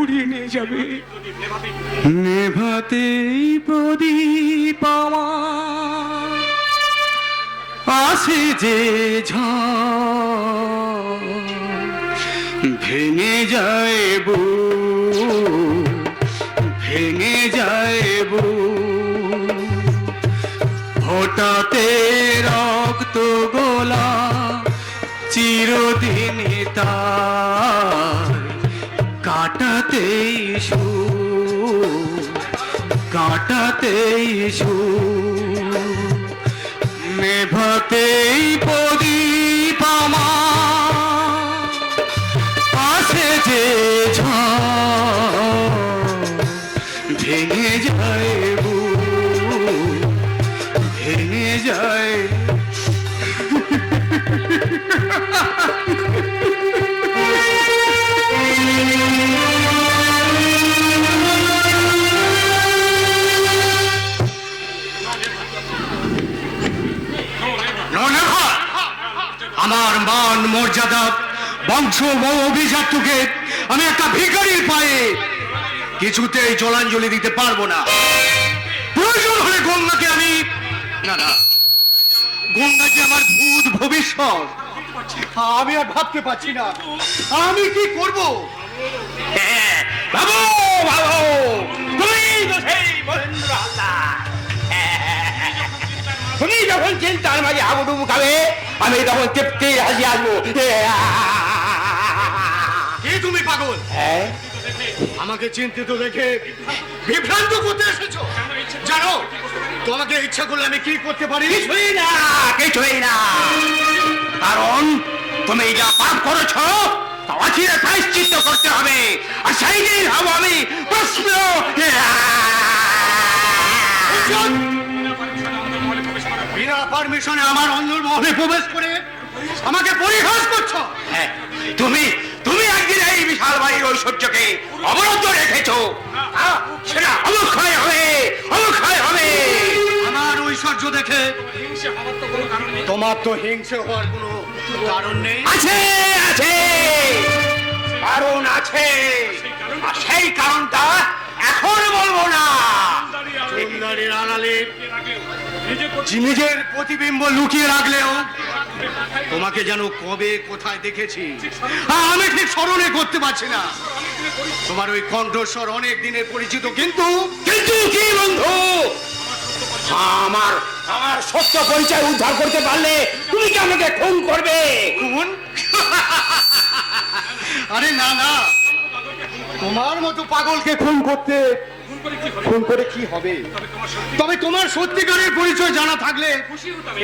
ঘুরিয়ে নিয়ে যাবে। নেভাতেই প্রদীপ আমার আসে যে ঝড়, ভেঙে যায় বুক, ভেঙে যায় বুক, ফোটাতে রক্ত গোলা চিরদিনই তার, কাটাতেই সুর, কাটাতেই সুর, নেভাতেই প্রদীপ আমার আসে যে ঝড়, ভেঙে যায় বুক, ভেঙে যায়। আমার মান মর্যাদা বংশ অভিজাতকে আমি একটা ভিখারির পায়ে কিছুতেই জলাঞ্জলি দিতে পারবো না। প্রয়োজন হলে গঙ্গাকে আমি, না না, গঙ্গাকে আমার ভূত ভবিষ্যৎ আমি আর ভাবতে পারছি না আমি কি করব। বাবু বাবু, তুমি তো সেই মহেন্দ্র হালদার। তুমি যখন চিন্তার মাঝে হাবুডুবু খাবে, আমি তখন তৃপ্তি হাসি আসবো। কে তুমি পাগল? হ্যাঁ, আমাকে চিন্তিত দেখে বিভ্রান্ত করতে এসেছো? জানো তোমাকে ইচ্ছা করলে আমি কি করতে পারি? কিছুই না, কিছুই না। কারণ তুমি যা পাপ করেছ তা অচিরে প্রায়শ্চিত্ত করতে হবে, আর সেই দিন হব আমি প্রশ্ন। বিনা পারমিশনে আমার অন্দরমহলে প্রবেশ করে আমাকে পরিহাস করছো? হ্যাঁ, তুমি তুমি একদিন এই বিশাল বাড়ির ঐশ্বর্যকে অবরুদ্ধ রেখেছো, সেটা অবক্ষয় হবে, অবক্ষয় হবে। আমার ঐশ্বর্য দেখে তোমার তো হিংসে হওয়ার কোনো কারণ নেই। আছে, আছে, কারণ আছে, আর সেই কারণটা এখন বলবো না। চুলদারির আড়ালে নিজের প্রতিবিম্ব লুকিয়ে রাখলেও তোমাকে যেন কবে কোথায় দেখেছি আমি ঠিক স্মরণে করতে পারছি না। তোমার ওই কণ্ঠস্বর অনেক দিনের পরিচিত, কিন্তু কিন্তু কি বন্ধু, আমার আমার সত্য পরিচয় উদ্ধার করতে পারলে তুমি কি আমাকে খুন করবে? খুন? আরে না না, তোমার মতো পাগলকে খুন করতে, খুন করে কি হবে? তবে তোমার সত্যিকারের পরিচয় জানা থাকলে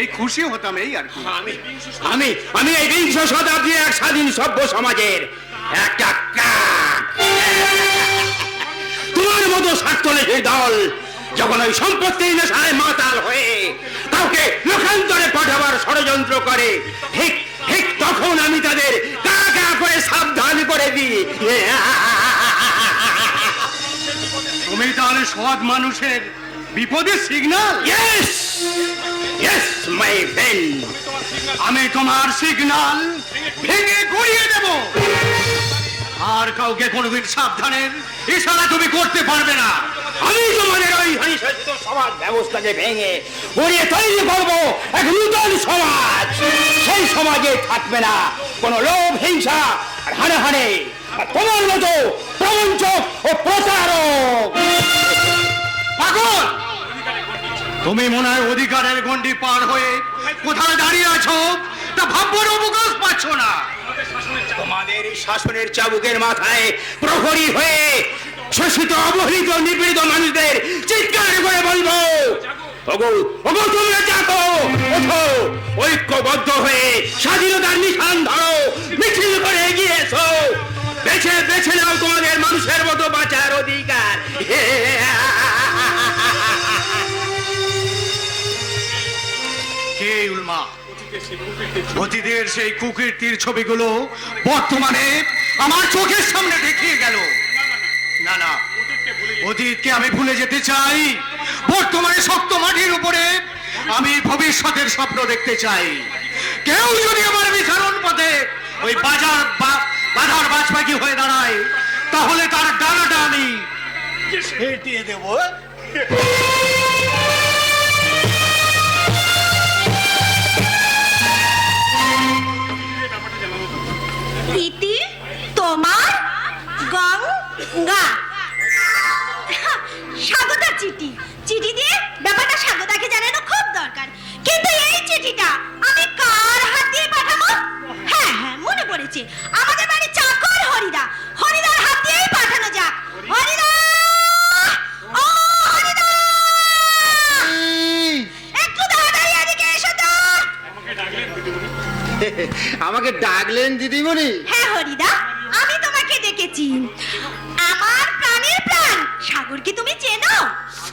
এই খুশি হতাম, এই আর কি। আমি আমি এই বিংশ শতাব্দীর এক স্বাধীন সভ্য সমাজের একটা কাক। তোমার মতো স্বার্থলেশী দল যখন ওই সম্পত্তির নেশায় মাতাল হয়ে কাউকে লোকান্তরে পাঠাবার ষড়যন্ত্র করে, ঠিক ঠিক তখন আমি তাদের কা কা করে সাবধান করে দিই। তুমি তাহলে সৎ মানুষের বিপদের signal? Yes yes my friend, আমি তোমার সিগন্যাল ভেঙে গুড়িয়ে দেব, আর কাউকে কোনোদিন সাবধানের ইশারা তুমি করতে পারবে না। আমি তোমাদের ওই ধ্বংসিত সমাজ ব্যবস্থাকে ভেঙে গড়িয়ে তৈরি করবো এক নূতন সমাজ। সেই সমাজে থাকবে না কোনো লোভ, হিংসা আর হানাহানি, আর তোমার মতো প্রবঞ্চক ও প্রতারক। পাগল, তুমি মনে হয় অধিকারের গণ্ডি পার হয়ে কোথায় দাঁড়িয়ে আছো তা ভাববার অবকাশ পাচ্ছ না। তোমাদের শাসনের চাবুকের মাথায় প্রহরী হয়ে শোষিত, অবহেলিত, নিপীড়িত মানুষদের চিৎকার করে বলবো, ওগো ওগো তোমরা জাগো, ওঠো, ঐক্যবদ্ধ হয়ে স্বাধীনতার নিশান ধরো, মিছিল করে এগিয়ে এসো, বেছে বেছে নাও তোমাদের মানুষের মতো বাঁচার অধিকার। কে উলমা? অতীতের সেই কুকীর্তির ছবিগুলো বর্তমানে আমার চোখের সামনে দেখিয়ে গেল। না না, অতীতকে আমি ভুলে যেতে চাই, বর্তমানে শক্ত মাটির উপরে আমি ভবিষ্যতের স্বপ্ন দেখতে চাই। কেউ যদি আমার বিচরণ পথে ওই বাধার বাজ পাখি হয়ে দাঁড়ায়, তাহলে তার ডানা হেঁটিয়ে দেবো। দিদি তোমার গঙ্গা স্বাগতার চিঠি। চিঠি দিয়ে ব্যাপারটা স্বাগতাকে জানানো খুব দরকার, কিন্তু এই চিঠিটা আমি কার হাত দিয়ে পাঠাবো? হ্যাঁ হ্যাঁ, মনে পড়েছে, আমাদের বাড়ির চাকর হরিদা, হরিদার হাত দিয়েই পাঠানো যাক। হরিদা, ও হরিদা, একটু তাড়াতাড়ি এদিকে এসো তো। আমাকে ডাকলেন দিদিমণি? হ্যাঁ হরিদা, আমি তোমাকে ডেকেছি। আমার প্রাণের প্রাণ সাগরকে তুমি চেনো?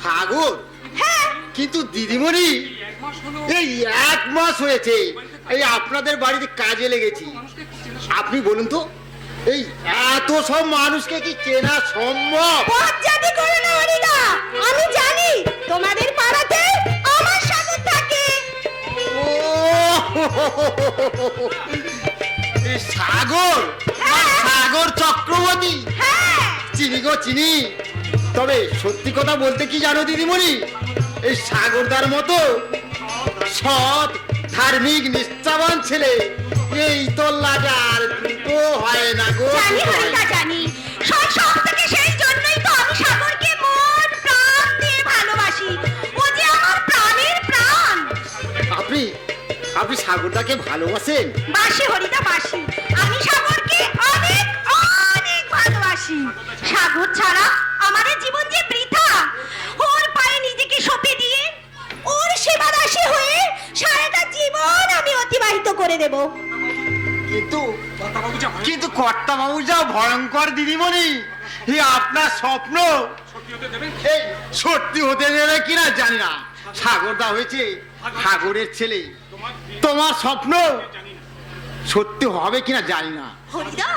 সাগর? হ্যাঁ। কিন্তু দিদিমণি, এই 1 মাস হয়েছে এই আপনাদের বাড়িতে কাজে লেগেছি। আপনি বলুন তো, এই এত সব মানুষকে কি চেনা সম্ভব? বজ্জাতি করো না হরিদা, আমি জানি তোমাদের পাড়াতে আমার সাগর থাকে। ও এই সাগর, হ্যাঁ। সাগর চক্রবর্তী। হ্যাঁ। চিনি গো চিনি। তবে সত্যি কথা বলতে কি জানো দিদিমণি, এই সাগরদার মতো সৎ ধার্মিক নিষ্ঠাবান ছেলে এই তো লাগার দুটো হয় না গো। জানি হরিদা, জানি। সব থেকে সেই জন্যই তো আমি সাগরকে মন প্রাণ দিয়ে ভালোবাসি। ও যে আমার প্রাণের প্রাণ। আপনি আপনি সাগরদাকে ভালোবাসেন? বাসি হরিদা, বাসি। আমি সাগরকে অনেক অনেক ভালোবাসি। সাগর ছাড়া আমাদের জীবন যে বৃথা। ওর পায়ে নিজেকে সঁপে দিয়ে ওর সেবাদাসী হয়ে সারাটা জীবন আমি অতিবাহিত করে দেব। কিন্তু কিন্তু কর্তা বাবু যা ভয়ঙ্কর দিদিমণি, এই আপনার স্বপ্ন এই সত্যি হতে দেবে কিনা জানি না। সাগরদা হয়েছে সাগরের ছেলে, তোমার স্বপ্ন সত্যি হবে কিনা জানি না। হরিদা,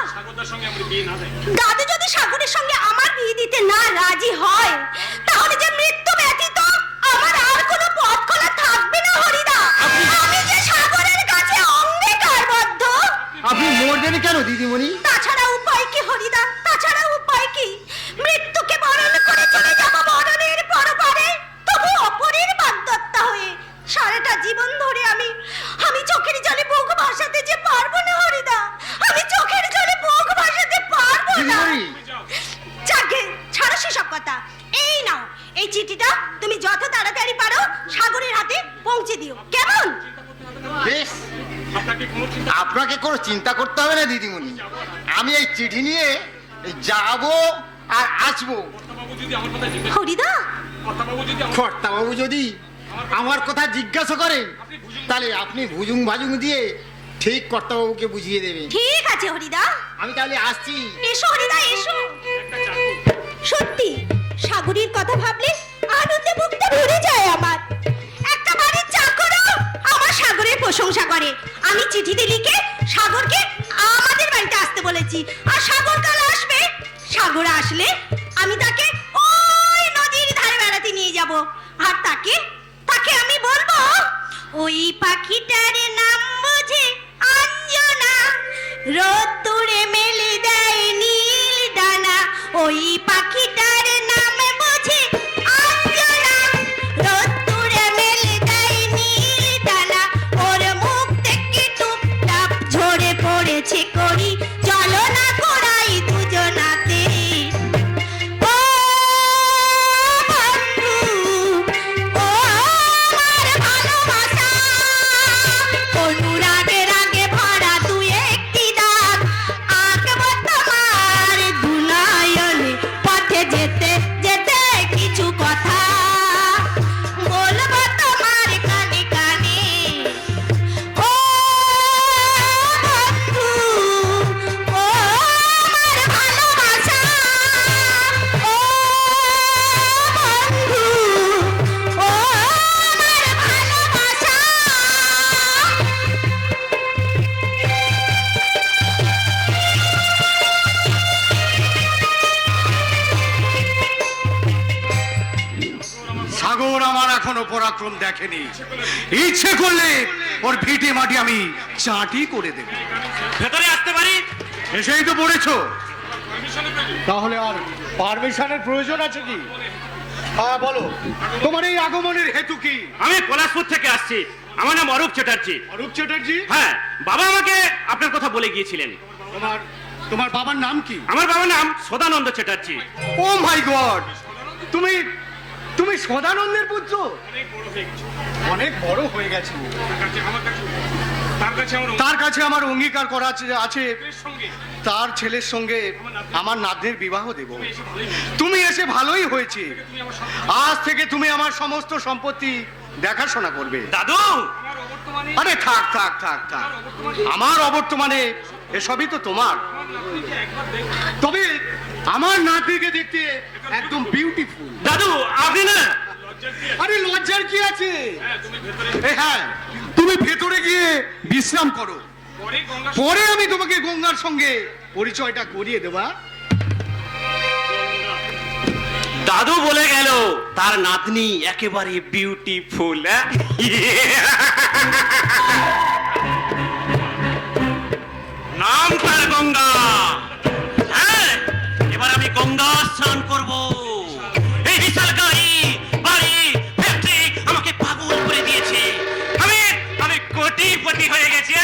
দাদু যদি সাগরের সঙ্গে আমার বিয়ে দিতে না রাজি হয়, তাহলে যে মৃত্যু ব্যতীত আমার আর কোনো পথ খোলা থাকবে না হরিদা। আমি যে সাগরের কাছে অঙ্গীকারবদ্ধ। আপনি মরবেন কেন দিদিমণি? তাছাড়া উপায় কি হরিদা, তাছাড়া উপায় কি? মৃত্যুকে বরণ করে চলে যাব মরণের পরপারে, তবু অপরের বাগদত্তা হয়ে। সারাটা জীবন ধরে আমি চোখের জলে বুক ভাসাতে যে পারবো না হরিদা। আমি চোখের জলে বুক ভাসাতে পারবো না। দিদিমণি, যাকে ছাড়ো সেসব কথা। এই নাও, এই চিঠিটা তুমি যত তাড়াতাড়ি পারো সাগরের হাতে পৌঁছে দিও, কেমন? বেশ, আপনাকে কোনো চিন্তা করতে হবে না দিদিমণি। আমি এই চিঠি নিয়ে যাব আর আসবো। হরিদা, কর্তা বাবু যদি আমার কথা জিজ্ঞাসা করেন, তাহলে আপনি ভুজুং ভাজুং দিয়ে ঠিক কর্তা বাবুকে বুঝিয়ে দেবেন। ঠিক আছে হরিদা, আমি তাহলে আসছি। এসো হরিদা, এসো। সত্যি সাগরের কথা ভাবলে আনন্দে বুকটা ভরে যায় আমার। একটা বাড়ির চাকরও আমার সাগরের প্রশংসা করে। আমি চিঠিতে লিখে সাগরকে আমাদের বাড়িতে আসতে বলেছি, আর সাগর কাল আসবে। সাগর আসলে আমি তাকে ওই নদীর ধারে বেড়াতে নিয়ে যাব, আর তাকে আমি বলবো, ওই পাখিটার নাম বুঝে অঞ্জনা, রোদ্দুরে মেলে দেয় নীল ডানা। ওই পাখিটার নাম বুঝে অঞ্জনা, রোদ্দুরে মেলে দেয় নীল ডানা। ওর মুখ থেকে টুপটাপ ঝরে পড়েছে করি, চলো না ঘোড়াই দুজনাতে। ও বন্ধু, ও আমার ভালোবাসা, অনুরাগে রাগে ভরা দুই একটি দাগ আঁকবো তোমার দুনয়নে। পথে যেতে যেতে কিছু কথা বলবো তোমার কানে কানে। ও বন্ধু, ও আমার ভালোবাসা, ও বন্ধু, ও আমার ভালোবাসা। সাগর আমার এখনো পরাক্রম দেখেনি। ইচ্ছে করলে ওর ভিটে মাটি আমি চাটি করে দেব। ভেতরে আসতে পারি? এসেই তো পড়েছো। তাহলে আর পারমিশনের প্রয়োজন আছে কি? হ্যাঁ বলো, তোমার এই আগমনের হেতু কি? আমি পলাশপুর থেকে আসছি। আমার নাম অরূপ চ্যাটার্জি। অরূপ চ্যাটার্জি? হ্যাঁ, বাবা আমাকে আপনার কথা বলে গিয়েছিলেন। তোমার তোমার বাবার নাম কি? আমার বাবার নাম সদানন্দ চ্যাটার্জি। ও মাই গড, তুমি তুমি সদানন্দের পুত্র? অনেক বড় হয়ে গেছে। তার কাছে আমার অঙ্গীকার করা আছে তার ছেলের সঙ্গে আমার নাতনির বিবাহ দেব। তুমি এসে ভালোই হয়েছে। আজ থেকে তুমি আমার সমস্ত সম্পত্তি দেখাশোনা করবে। দাদু, আরে থাক থাক থাক থাক, আমার অবর্তমানে এসবই তো তোমার। তবে আমার নাতিকে দেখতে একদম বিউটিফুল। দাদু আপনি না। আরে লজ্জার কি আছে? হ্যাঁ, তুমি ভেতরে গিয়ে বিশ্রাম করো, পরে আমি তোমাকে গঙ্গার সঙ্গে পরিচয়টা করিয়ে দেবা। দাদু বলে গেল তার নাতনি একেবারে বিউটিফুল। নাম তার গঙ্গা। হ্যাঁ, এবার আমি গঙ্গা স্নান করব। এই বিশাল গাড়ি বাড়ি ফ্যাক্টরি আমাকে পাগল করে দিয়েছে। আমি আমি কোটিপতি হয়ে গেছি।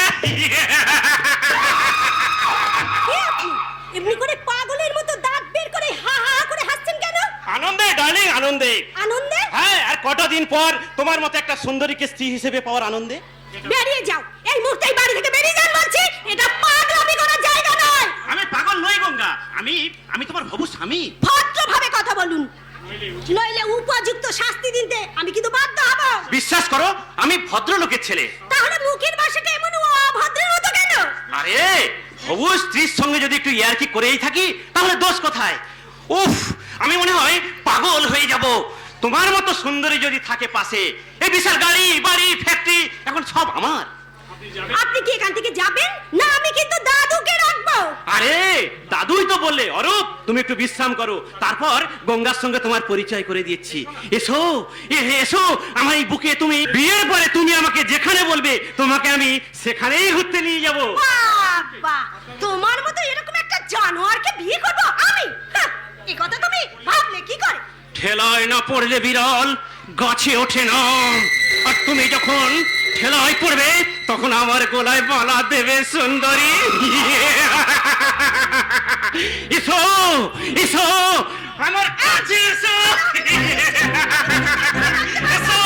কে আপনি? এমনি করে পাগলের মতো দাঁত বের করে হা হা করে হাসছেন কেন? আনন্দে ডার্লিং, আনন্দে। আনন্দে? হ্যাঁ, আর কটা দিন পর তোমার মতো একটা সুন্দরীকে স্ত্রী হিসেবে পাওয়ার আনন্দে। বেরিয়ে যাও, এই মুহূর্তেই বাড়ি থেকে বেরিয়ে যান বলছি। এটা পাগলামি করার জায়গা নয়। আমি পাগল নই গঙ্গা, আমি আমি তোমার হবু স্বামী। ভদ্রভাবে কথা বলুন, নইলে উপযুক্ত শাস্তি দিতে আমি কিন্তু বাধ্য হব। বিশ্বাস করো, আমি ভদ্রলোকের ছেলে। তাহলে মুখের ভাষাটা এমন অভদ্রের মতো কেন? আরে, হবু স্ত্রীর সঙ্গে যদি একটু ইয়ার্কি করেই থাকি তাহলে দোষ কোথায়? উফ, আমি মনে হয় পাগল হয়ে যাব। তোমার মতো সুন্দরী যদি থাকে পাশে, এই বিশাল গাড়ি বাড়ি ফ্যাক্টরি এখন সব আমার। আপনি কি এখান থেকে যাবেন না আমি কিন্তু দাদুকে রাখবো? আরে, দাদুই তো বললে অরূপ তুমি একটু বিশ্রাম করো, তারপর গঙ্গার সঙ্গে তোমার পরিচয় করে দিচ্ছি। এসো এসো আমার এই বুকে। তুমি বিয়ের পরে তুমি আমাকে যেখানে বলবে তোমাকে আমি সেখানেই ঘুরতে নিয়ে যাব। বাবা, তোমার মতো এরকম একটা জানোয়ারকে বিয়ে করব আমি? হ্যাঁ, এই কথা তুমি ভাবলে কি করে? ঠেলায় না পড়লে বিরল গাছে ওঠে না। আর তুমি যখন ঠেলায় পড়বে তখন আমার গলায় মালা দেবে সুন্দরী। এসো এসো আমার কাছে এসো। এসো।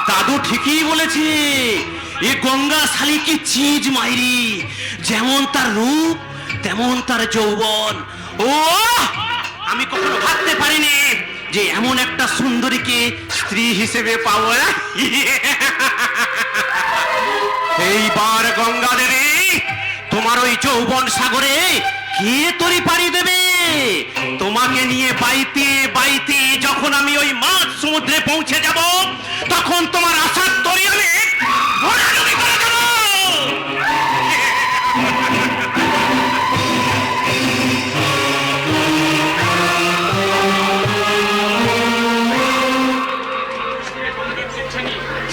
দাদু ঠিকই বলেছে, এ গঙ্গা শালি কি চিজ মাইরি। যেমন তার রূপ তেমন তার যৌবন। ও, আমি কখনো ভাবতে পারিনি যে এমন একটা সুন্দরীকে স্ত্রী হিসেবে পাবো। এইবার গঙ্গা দেবী, তোমার ওই যৌবন সাগরে কে তরি পাড়ি দেবে? তোমাকে নিয়ে বাইতে বাইতে যখন আমি ওই মাঝ সমুদ্রে পৌঁছে যাব তখন তোমার আশার তরি আমি ভরাডুবি করে দেব।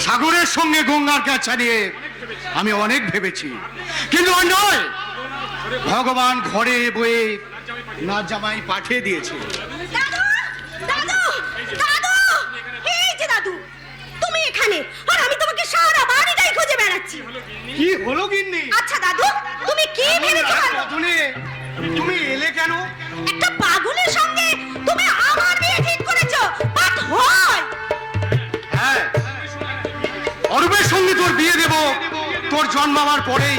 সাগরের সঙ্গে গঙ্গার কাছে ছাড়িয়ে আমি অনেক ভেবেছি, কিন্তু আর নয়। ভগবান ঘরে বয়ে না জামাই পাঠিয়ে দিয়েছে। দাদু, দাদু, দাদু, এই যে দাদু, তুমি এখানে আর আমি তোমাকে সারা বাড়িটাই খুঁজে বেড়াচ্ছি। কি হলো গিন্নি? আচ্ছা দাদু, তুমি কি ভেবেছো বলো? বদলে তুমি এলে কেন? একটা পাগলের সঙ্গে তুমি আমার বিয়ে ঠিক করেছো, বাট হয়। হ্যাঁ, অরূপের সঙ্গে তোর বিয়ে দেব। তোর জন্মাবার পরেই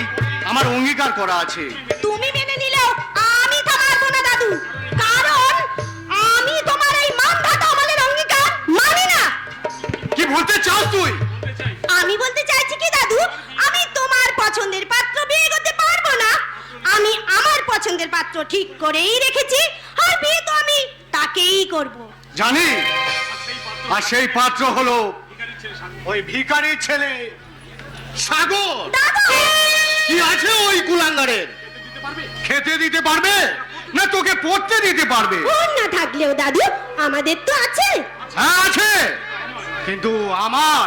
আমার অঙ্গীকার করা আছে। তুমি মেনে নিলেও আমি তা মানবো না দাদু, কারণ আমি তোমার এই মানধাতা আমলের অঙ্গীকার মানি না। কি বলতে চাস তুই? আমি বলতে চাইছি কি দাদু, আমি তোমার পছন্দের পাত্র বিয়ে করতে পারবো না। আমি আমার পছন্দের পাত্র ঠিক করেই রেখেছি, আর বিয়ে তো আমি তাকেই করব। জানি, আর সেই পাত্র হলো ওই ভিখারির ছেলে সাগর। দাদু, কি আছে ওই কুলাঙ্গারের? খেতে দিতে পারবে না তোকে পড়তে দিতে পারবে? ওর না থাকলেও দাদু আমাদের তো আছে। হ্যাঁ আছে, কিন্তু আমার,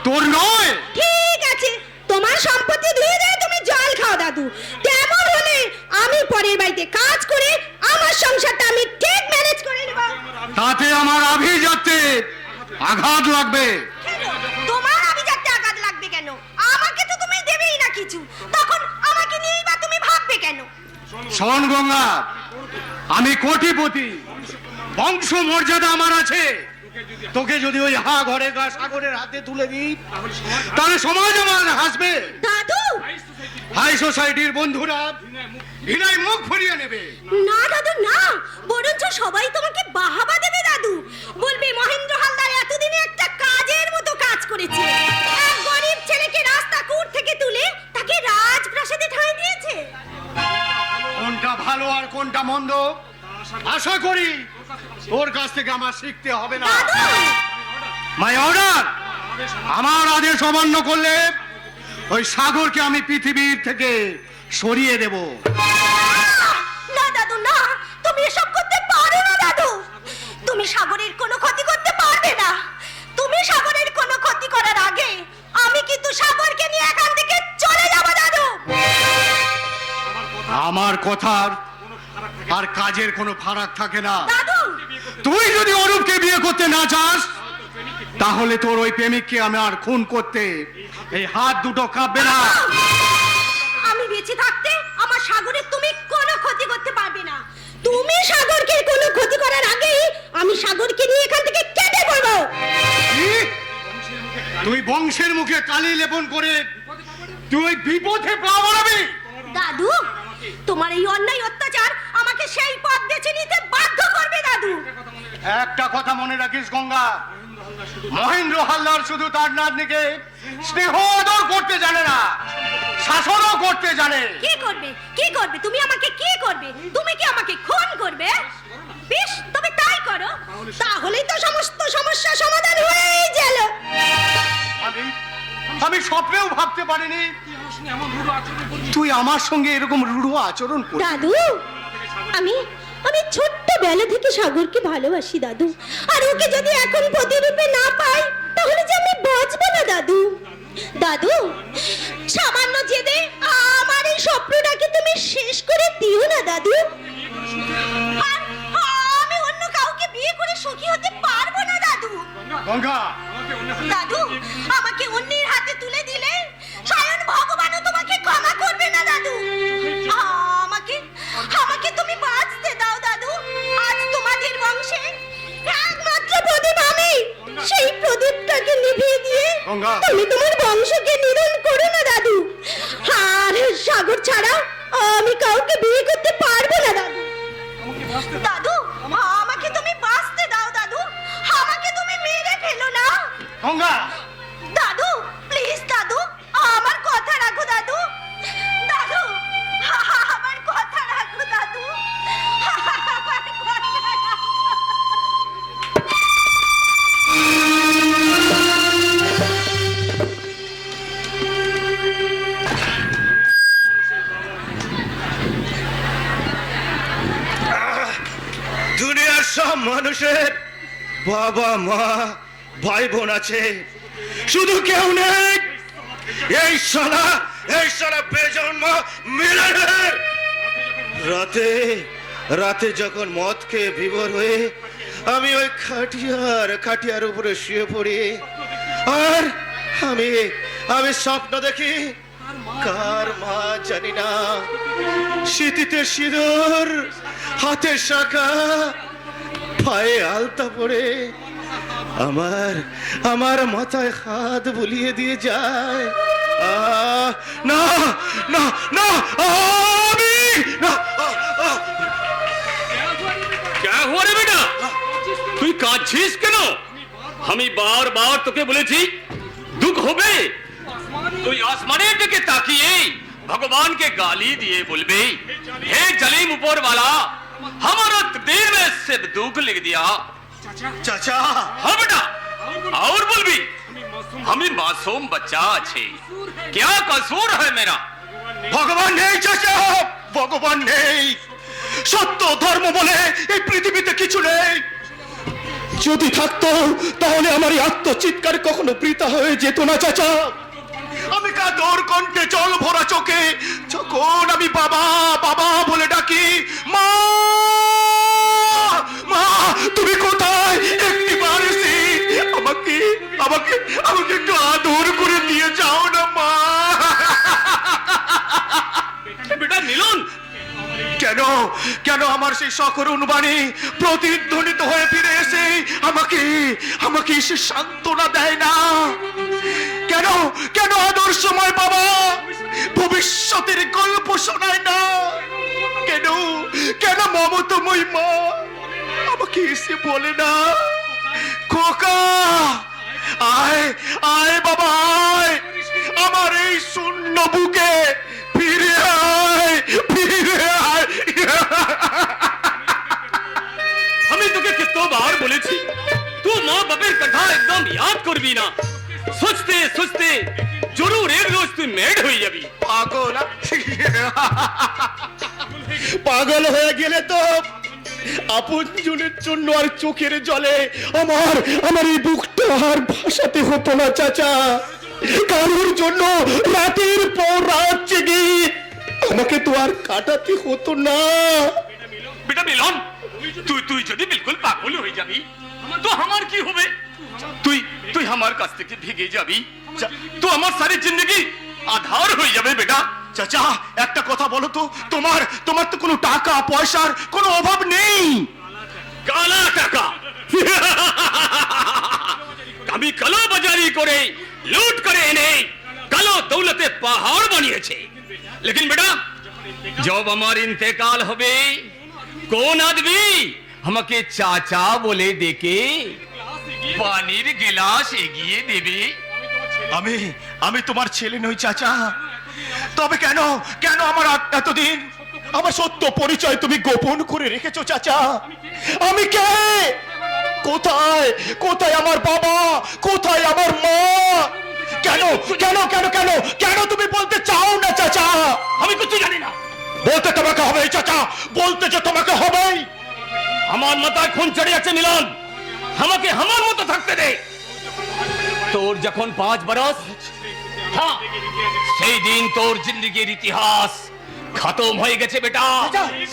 তোর নয়। ঠিক আছে, তোমার সম্পত্তি ধুয়ে দেয়, তুমি জল খাও দাদু। তেমন হলে আমি পরের বাড়িতে কাজ করে আমার সংসারটা আমি ঠিক ম্যানেজ করে নেব। তাতে আমার আভিজাত্যে আঘাত লাগবে। তোমার আভিজাত্যে আঘাত লাগবে কেন? আমাকে তো তুমি দেবেই না কিছু, তখন আমাকে নিয়েই বা তুমি ভাববে কেন? শোন গঙ্গা, আমি কোটিপতি, বংশ মর্যাদা আমার আছে। তোকে যদি ওই ঘরে সাগরের হাতে তুলে দিই, তাহলে সমাজ আমার হাসবে। দাদু, হাই সোসাইটির বন্ধুরা ঘৃণায় মুখ ফিরিয়ে নেবে। না দাদু না, বরঞ্চ সবাই তোমাকে বাহাবা দেবে দাদু। বলবে মহেন্দ্র হালদার এতদিনে একটা কাজের মতো কাজ করেছে। এক গরিব ছেলেকে রাস্তা কুট থেকে তুলে তাকে রাজপ্রাসাদে ঠাঁই দিয়েছে। কোনটা ভালো আর কোনটা মন্দ আশা করি তোর কাছ থেকে আমার শিখতে হবে না। দাদু, মাই অর্ডার, আমার আদেশ অমান্য করলে ওই সাগরকে আমি পৃথিবীর থেকে সরিয়ে দেব। না দাদু না, তুমি এসব করতে পারো না দাদু। তুমি সাগরের কোনো ক্ষতি করতে পারবে না। তুমি সাগরের কোনো ক্ষতি করার আগে আমি কিন্তু সাগরকে নিয়ে এখান থেকে চলে যাব দাদু। আমার কথার আর কাজের কোনো ফারাক থাকে না। দাদু, তুই যদি অরূপকে বিয়ে করতে না চাস, তাহলে তোর ওই প্রেমিককে আমি আর খুন করতে এই হাত দুটো কাঁপবে না। আমি বেঁচে থাকতে আমার সাগরের তুমি কোনো ক্ষতি করতে পারবে না। তুমি সাগরকে কোনো ক্ষতি করার আগে আমি সাগরকে নিয়ে এখান থেকে কেটে পড়বো। কি? তুই বংশের মুখে কালি লেপন করে তুই বিপথে পা বাড়াবি? দাদু, তোমার এই অন্যায় অত্যাচার আমাকে সেই পথ বেছে নিতে বাধ্য করবে দাদু। একটা কথা মনে রাখিস গঙ্গা, মহেন্দ্র হালদার শুধু তার নাতনিকে স্নেহ আদর করতে জানে না, শাসনও করতে জানে। কি করবে? কি করবে? তুমি আমাকে কি করবে? তুমি কি আমাকে খুন করবে? বেশ, তবে তাই করো, তাহলেই তো সমস্ত সমস্যা সমাধান হয়েই গেল। আমি স্বপ্নেও ভাবতে পারিনি তুই আমার সঙ্গে এরকম রূঢ় আচরণ করবি। দাদু, আমি আমি ছোট্টবেলা থেকে সাগরকে ভালোবাসি দাদু। আর ওকে যদি এখন প্রতিরূপে না পাই, তাহলে যে আমি বাঁচবো না দাদু। দাদু, সামান্য জেদে আমার এই স্বপ্নটাকে তুমি শেষ করে দিও না দাদু। আর আমি অন্য কাউকে বিয়ে করে সুখী হতে পারবো না দাদু। গঙ্গা, দাদু, আমাকে অন্যের হাতে তুলে দিলে স্বয়ং ভগবানও তোমাকে ক্ষমা করবে না দাদু। আমাকে আমাকে তুমি বাঁচতে দাও দাদু। আজ তোমাদের বংশে একমাত্র প্রদীপ আমি। সেই প্রদীপটাকে নিভিয়ে দিয়ে গঙ্গা। তুমি তোমার বংশকে নিধন করো না দাদু। আর সাগর ছাড়া আমি কাউকে বিয়ে করতে পারবো না দাদু। দাদু, আমাকে তুমি বাঁচতে দাও দাদু। আমাকে তুমি মেরে ফেলো না গঙ্গা। দাদু। প্লিজ দাদু, আমার কথা রাখো দাদু। দাদু, আমার কথা রাখো দাদু। আমার কথা রাখো। দুনিয়ার সব মানুষের বাবা মা ভাই বোন আছে, শুধু কেউ নেই এই শালা বেজন্ম মিলনের। রাতে রাতে যখন মদ খেয়ে বিভোর হয়ে আমি ওই খাটিয়ার উপরে শুয়ে পড়ি, আর আমি স্বপ্ন দেখি, কার মা জানি না, শীতিতে সিঁদুর, হাতে শাখা, পায়ে আলতা পড়ে আমার মাথায় হাত বুলিয়ে দিয়ে যায়। না না না, আমি না। क्या हुआ रे बेटा? তুই কাঁদছিস কেন? আমি বারবার তোকে বলেছি দুঃখ হবে। তুই আসমানের দিকে তাকিয়ে ভগবানকে গালি দিয়ে বলবে, हे जलीम ऊपर वाला, हमारा तकदीर में सिर्फ दुख लिख दिया। চাচা, हाँ बेटा, और বলবি আমি মাসুম বাচ্চা আছে, क्या कसूर है मेरा? ভগবান নেই চাচা, ভগবান নেই। সত্য ধর্ম বলে এই পৃথিবীতে কিছু নেই। যদি থাকতো তাহলে আমার এই আত্মচিৎকার কখনো বৃথা হয়ে যেত না চাচা। আমি কাদর কণ্ঠে জল ভরা চোখে যখন আমি বাবা বাবা বলে ডাকি, মা মা তুমি কোথায়, একটিবার এসে আমাকে আমাকে আমাকে একটু আদর করে দিয়ে যাও না মা। বেটা মিলন, কেন কেন আমার সেই সকরুণ বাণী প্রতিধ্বনিত হয়ে ফিরে এসে আমাকে আমাকে এসে সান্ত্বনা দেয় না? কেন কেন আদর্শময় বাবা ভবিষ্যতের গল্প শোনায় না? কেন কেন মমতাময় মা আমাকে এসে বলে না, খোকা আয় আয় বাবা আয়, আমার এই শূন্য বুকে ফিরে আয় ফিরে আয়। আমি তোকে कितनों बार বলেছি তুই মা বাপের কথা একদম याद করবি না। सोचते सोचते जरूर एक रोज তুই মেড হয়ে যাবি। পাগল পাগল হয়ে গেলে তো আপনজনের জন্য আর চোখের জলে আমার আমার এই বুকটা আর ভাসাতে হতো না চাচা। কারোর জন্য রাতের পর রাত জেগে আমাকে তো আর কাটাতে হতো না। বেটা মিলন, তুই তুই যদি বিলকুল পাগল হয়ে যাবি তো আমার কি হবে? তুই তুই আমার কাছ থেকে ভেগে যাবি, তো আমার সারি জিন্দগি আধার হয়ে যাবে। বেটা চাচা একটা কথা বলো তো, তোমার তোমার তো কোনো টাকা পয়সার কোনো অভাব নেই। কালা টাকা আমি কালো বাজারি করে লুট করে এনে কালো দৌলতে পাহাড় বানিয়েছে। लेकिन बेटा जब আমার ইন্তেকাল হবে কোন আদমি আমাকে চাচা বলে ডেকে পানির গ্লাস এগিয়ে দেবে? আমি আমি তোমার ছেলে নই চাচা। তবে কেন কেন আমার এতদিন আমার সত্য পরিচয় তুমি গোপন করে রেখেছো চাচা? আমি কে, কোথায় কোথায় আমার বাবা, কোথায় আমার মা? কেন কেন কেন কেন কেন তুমি বলতে চাও না চাচা? আমি কিছু জানি না। বলতে তোমাকে হবে চাচা, বলতে যে তোমাকে হবেই। আমার মাথায় খুন চড়ে আছে মিলন, আমাকে আমার মতো থাকতে দে। তোর যখন 5 বরস, হ্যাঁ সেই দিন তোর জিন্দগির ইতিহাস খতম হয়ে গেছে বেটা।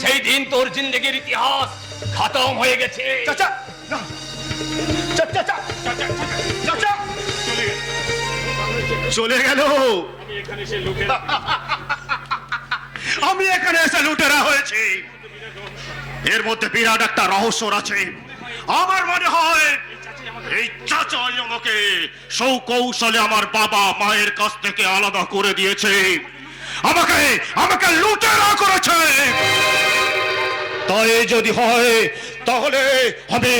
সেই দিন তোর জিন্দগির ইতিহাস খতম হয়ে গেছে। চাচা না, চাচা চাচা চাচা চলে গেল। আমি এখানে এসে লুটেরা হয়েছি, এর মধ্যে বিরাট একটা রহস্য আছে। আমার মনে হয় এই চাচাই আমাকে সৌকৌশলে আমার বাবা মায়ের কাছ থেকে আলাদা করে দিয়েছে, আমাকে আমাকে লুটেরা করেছে। তাই যদি হয় তাহলে আমি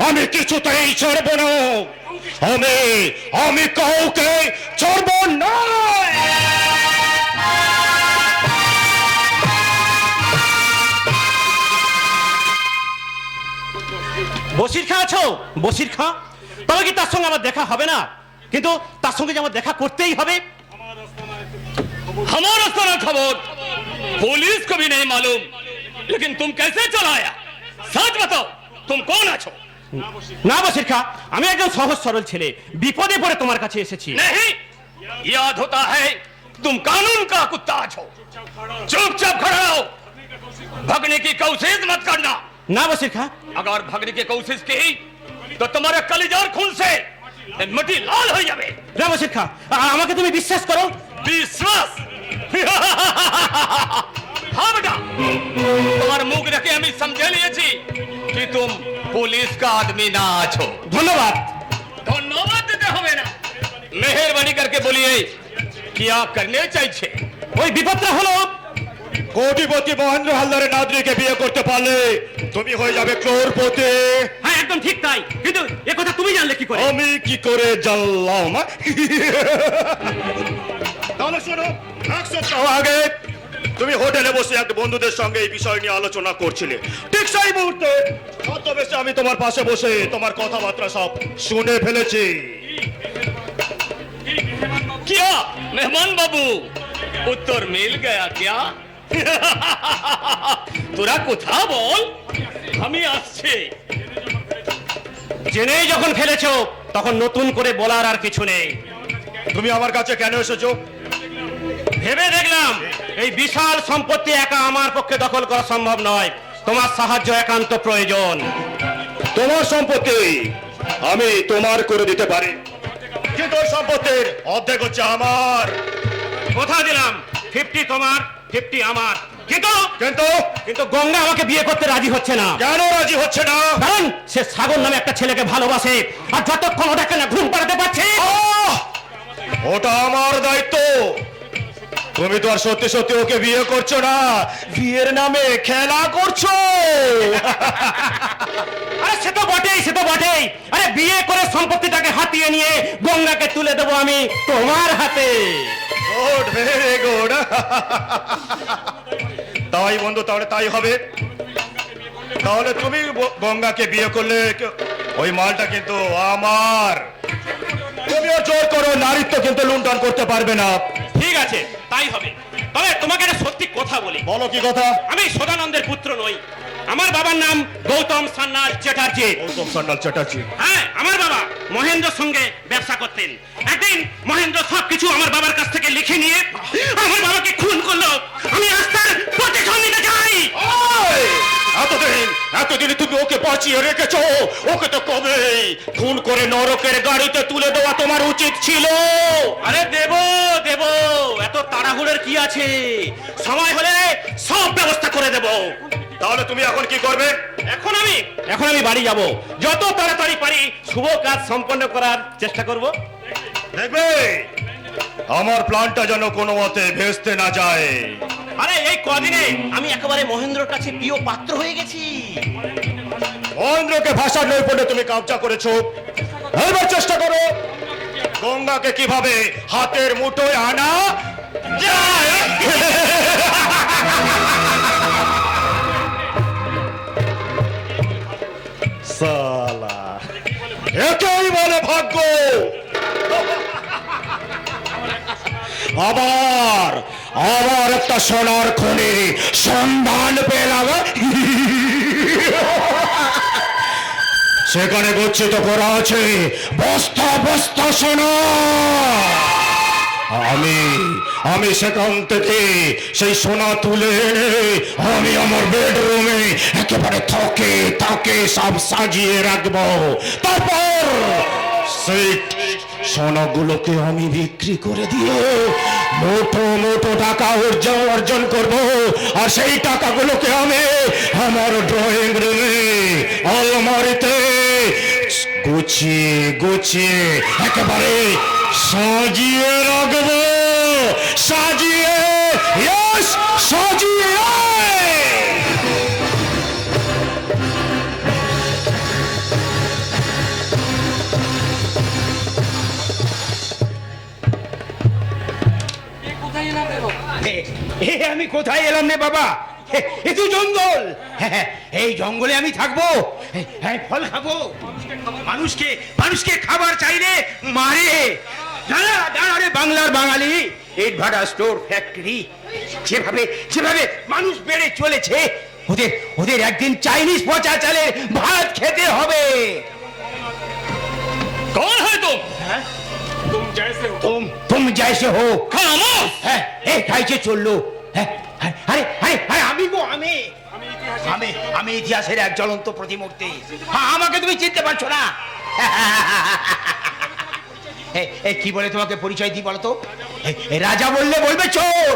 আমি কিছুতেই ছাড়ব না, আমি আমি কাউকে ছাড়ব না। বসির খা আছো? বসির খা, তবে কি তার সঙ্গে আমার দেখা হবে না? কিন্তু তার সঙ্গে যে আমার দেখা করতেই হবে। हमारा आस्थाना खबर पुलिस को भी नहीं मालूम, लेकिन तुम कैसे चला आया? सच बताओ, तुम कौन আছো? না বসির খা, আমি একজন সহজ সরল ছেলে, বিপদে পড়ে তোমার কাছে এসেছি। नहीं, याद होता है तुम कानून का कुत्ता છો। चुपचाप खड़ा रहो, भगने की कोशिश मत करना। না বসির খা, अगर भगने की कोशिश की तो तुम्हारे कलेजार खून से मिट्टी लाल हो जावे। না বসির খা, আমাকে তুমি বিশ্বাস করো। विश्वास हाँ बेटा, তোমার মুখ দেখে আমি समझे লিয়েছি कि तुम पुलिस का आदमी ना আছো। ধন্যবাদ। ধন্যবাদ দিতে হবে না, মেহেরবানি करके बोलिए क्या करने চাইছে। ওই বিপদটা হলো কোটিপতি মহেন্দ্র হালদারের নাতনিকে বিয়ে করতে পারলে তুমি হয়ে যাবে ক্রোড়পতি। হ্যাঁ একদম ঠিক তাই, কিন্তু এ কথা তুমি জানলে কি করে? আমি কি করে জানলাম? তাহলে শোনো, এক সপ্তাহ আগে তুমি হোটেলে বসে এক বন্ধুদের সঙ্গে এই বিষয় নিয়ে আলোচনা করছিলে। ঠিক সেই মুহূর্তে ছদ্মবেশে আমি তোমার পাশে বসে তোমার কথাবার্তা সব শুনে ফেলেছি। क्या मेहमान बाबू, उत्तर मिल गया क्या? তোরা কোথা বল, আমি আসছি। জেনেই যখন ফেলেছো তখন নতুন করে বলার আর কিছু নেই। তুমি আমার কাছে কেন এসেছো? ভেবে দেখলাম এই বিশাল সম্পত্তি একা আমার পক্ষে দখল করা সম্ভব নয়, তোমার সাহায্য একান্ত প্রয়োজন। তোমার সম্পত্তি আমি তোমার করে দিতে পারি, কিন্তু ওই সম্পত্তির অর্ধেক হচ্ছে আমার। কথা দিলাম 50 তোমার 50 আমার, কিন্তু কিন্তু কিন্তু গঙ্গা আমাকে বিয়ে করতে রাজি হচ্ছে না। কেন রাজি হচ্ছে না? কারণ সে সাগর নামে একটা ছেলেকে ভালোবাসে, আর যতক্ষণ ওটাকে না ঘুম পাড়াতে পারছে। ওটা আমার দায়িত্ব। তুমি তো আর সত্যি সত্যি ওকে বিয়ে করছো না, বিয়ের নামে খেলা করছো। আরে সে তো বটেই, সে তো বটেই। আরে বিয়ে করে সম্পত্তিটাকে হাতিয়ে নিয়ে গঙ্গাকে তুলে দেবো আমি তোমার হাতে। Good, very good. তাই বন্ধু, তাহলে তাই হবে। তাহলে তুমি গঙ্গাকে বিয়ে করলে ওই মালটা কিন্তু আমার। তুমিও জোর করো, নারীত্ব কিন্তু লুণ্ঠন করতে পারবে না। ঠিক আছে, তাই হবে। তবে তোমাকে একটা সত্যি কথা বলি। বলো কি কথা? আমি সদানন্দের পুত্র নই। আমার বাবার নাম গৌতম সান্যাল চ্যাটার্জি। গৌতম সান্যাল চ্যাটার্জি? হ্যাঁ, আমার বাবা মহেন্দ্রের সঙ্গে ব্যবসা করতেন। একদিন মহেন্দ্র সবকিছু আমার বাবার কাছ থেকে লিখে নিয়ে আমার বাবাকে খুন করলো। আমি আজ তার প্রতিশোধ নিতে চাই। এতদিন তুমি ওকে বাঁচিয়ে রেখেছো, ওকে তো কবেই খুন করে নরকের গাড়িতে তুলে দেওয়া তোমার উচিত ছিল। আরে দেব দেব, এত তাড়াহুড়োর কি আছে? সময় হলে সব ব্যবস্থা করে দেব। তাহলে তুমি এখন কি করবে? এখন আমি বাড়ি যাব, যত তাড়াতাড়ি পারি শুভ কাজ সম্পন্ন করার চেষ্টা করব। দেখবে আমার প্ল্যানটা যেন কোনো মতে ভেস্তে না যায়। আরে এই কদিনে আমি একেবারে মহেন্দ্রর কাছে প্রিয় পাত্র হয়ে গেছি। মহেন্দ্রকে ভাষার নৈপুণ্যে তুমি কবজা করেছো। এবার চেষ্টা করো গঙ্গাকে কিভাবে হাতের মুঠোয় আনা যায়। সালা, একেই বলে ভাগ্য। আবার আবার একটা সোনার খনি সন্ধান পেলাম। সেখানে গচ্ছিত করা আছে বস্তা বস্তা সোনা। আমি সেখান থেকে সেই সোনা তুলে এনে আমি আমার বেডরুমে একেবারে থকে থকে সব সাজিয়ে রাখবো। তারপর সেই সোনাগুলোকে আমি বিক্রি করে দিয়ে মোটো মোটো টাকা অর্জন করব। আর সেই টাকাগুলোকে আমি আমার ড্রয়িং রুমে আলমারিতে গুছিয়ে গুছিয়ে একেবারে সাজিয়ে রাখবো। সাজিয়ে, ইয়েস, সাজিয়ে। আমি কোথায় এলাম রে বাবা? এ তো জঙ্গল। এই জঙ্গলে আমি থাকবো, ফল খাবো, মানুষকে খাবার চাইলে মারে। দাঁড়া দাঁড়া রে বাংলার বাঙালি, ইট ভাটা স্টোর ফ্যাক্টরি, যেভাবে যেভাবে মানুষ বেড়ে চলেছে, ওদের একদিন চাইনিজ পচা চালের ভাত খেতে হবে। कौन है तुम? तुम जैसे हो। खामोश! খাইছে চললো। আরে আরে আরে আমি গো, আমি ইতিহাসের এক জ্বলন্ত প্রতিমূর্তি। আমাকে তুমি চিনতে পারছো না? কি বলে তোমাকে পরিচয় দিই বলো তো? রাজা বললে বলবে চোর,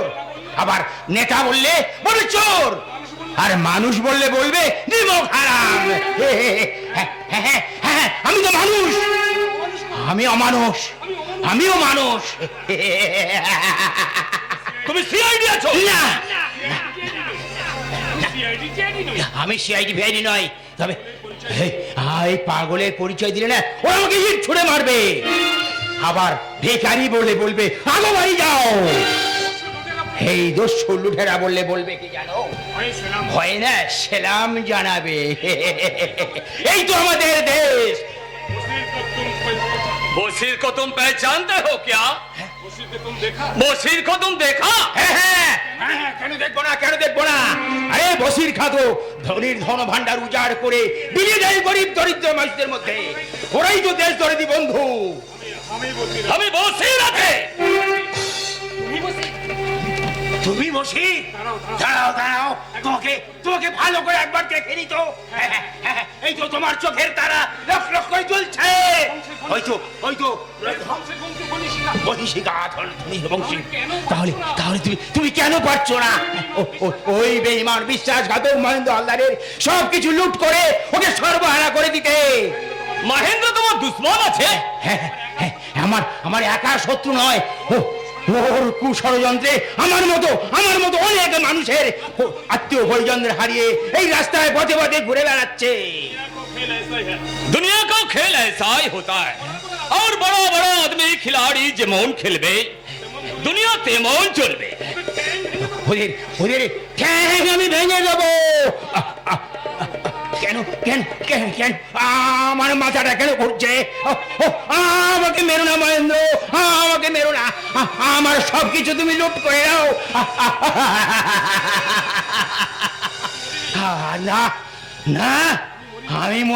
আবার নেতা বললে বলবে চোর, আর মানুষ বললে বলবে নিমক হারাম। আমি তো মানুষ, আমিও মানুষ। তুমি সিআইডি আছো? না, আমি সিআইডি ভিআইডি নয়। তবে এই পাগলের পরিচয় দিলে না, ওরা আমাকে ইট ছুঁড়ে মারবে। আবার বেকারি বলে বলবে আগো বাড়ি যাও। এই দোষ লুঠেরা বললে বলবে কি জানো? ভয় না, সেলাম জানাবে। এই তো আমাদের দেশ। बशीर को तुम पहचानते हो क्या? बशीर को तुम देखा? হ্যাঁ হ্যাঁ হ্যাঁ, কেন দেখবো না, কেন দেখবো না? আরে বসির খা তো ধনির ধন ভান্ডার উজাড় করে বিলিয়ে দেয় গরিব দরিদ্র মানুষদের মধ্যে। ওরাই তো দেশ দরিদ্র বন্ধু। আমি বशीर আছে। তুমি বসি দাঁড়াও দাঁড়াও, তোমাকে তোমাকে ভালো করে একবার দেখে নি তো। এই তো তোমার চোখের তারা লক লক করে জ্বলছে। ওই তো বংশী গাথন বংশী। তাহলে তাহলে তুমি তুমি কেন পারছো না? ওই বেঈমান বিশ্বাসঘাতক মহেন্দ্র হালদারের সবকিছু লুট করে ওকে সর্বহারা করে দিতে। মহেন্দ্র তোমার দুশ্মন আছে? হ্যাঁ হ্যাঁ, আমার আমার একা শত্রু নয়, ওর কুষড়যন্ত্রে আমার মতো অনেক মানুষের আত্মীয় পরিজনদের হারিয়ে এই রাস্তায় পথে পথে ঘুরে বেড়াচ্ছে। दुनिया का खेल ऐसा ही होता है और बड़ा बड़ा आदमी खिलाड़ी जेमन खेलबे दुनिया तेमन चलबे। ওদের ওদের ঠ্যাং আমি ভেঙে দেবো। কেন কেন কেন কেন আমার মাথাটা কেন ঘুরছে? আমাকে মেরো না মহেন্দ্র, আমাকে মেরো না। আমার সবকিছু তুমি লুট করে দাও। না না, আমি মনে